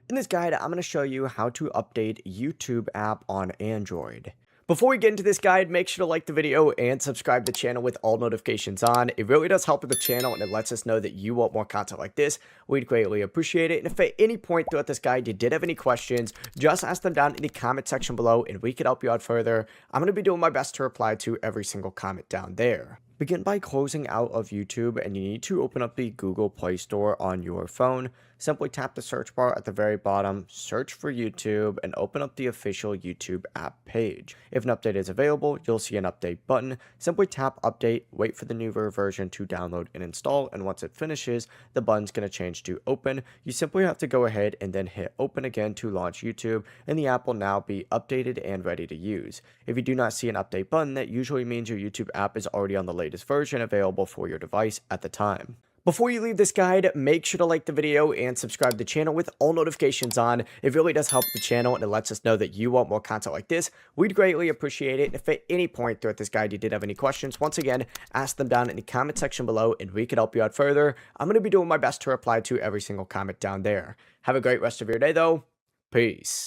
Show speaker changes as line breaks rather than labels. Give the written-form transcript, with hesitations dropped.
In this guide, I'm going to show you how to update YouTube app on Android. Before we get into this guide, make sure to like the video and subscribe to the channel with all notifications on. It really does help with the channel and it lets us know that you want more content like this. We'd greatly appreciate it. And if at any point throughout this guide you did have any questions, just ask them down in the comment section below and we can help you out further. I'm going to be doing my best to reply to every single comment down there. Begin by closing out of YouTube and you need to open up the Google Play Store on your phone. Simply tap the search bar at the very bottom, search for YouTube, and open up the official YouTube app page. If an update is available, you'll see an update button. Simply tap update, wait for the newer version to download and install, and once it finishes, the button's going to change to open. You simply have to go ahead and then hit open again to launch YouTube, and the app will now be updated and ready to use. If you do not see an update button, that usually means your YouTube app is already on the latest version available for your device at the time. Before you leave this guide, make sure to like the video and subscribe to the channel with all notifications on. It really does help the channel and it lets us know that you want more content like this. We'd greatly appreciate it. And if at any point throughout this guide you did have any questions, once again, ask them down in the comment section below and we can help you out further. I'm going to be doing my best to reply to every single comment down there. Have a great rest of your day though. Peace.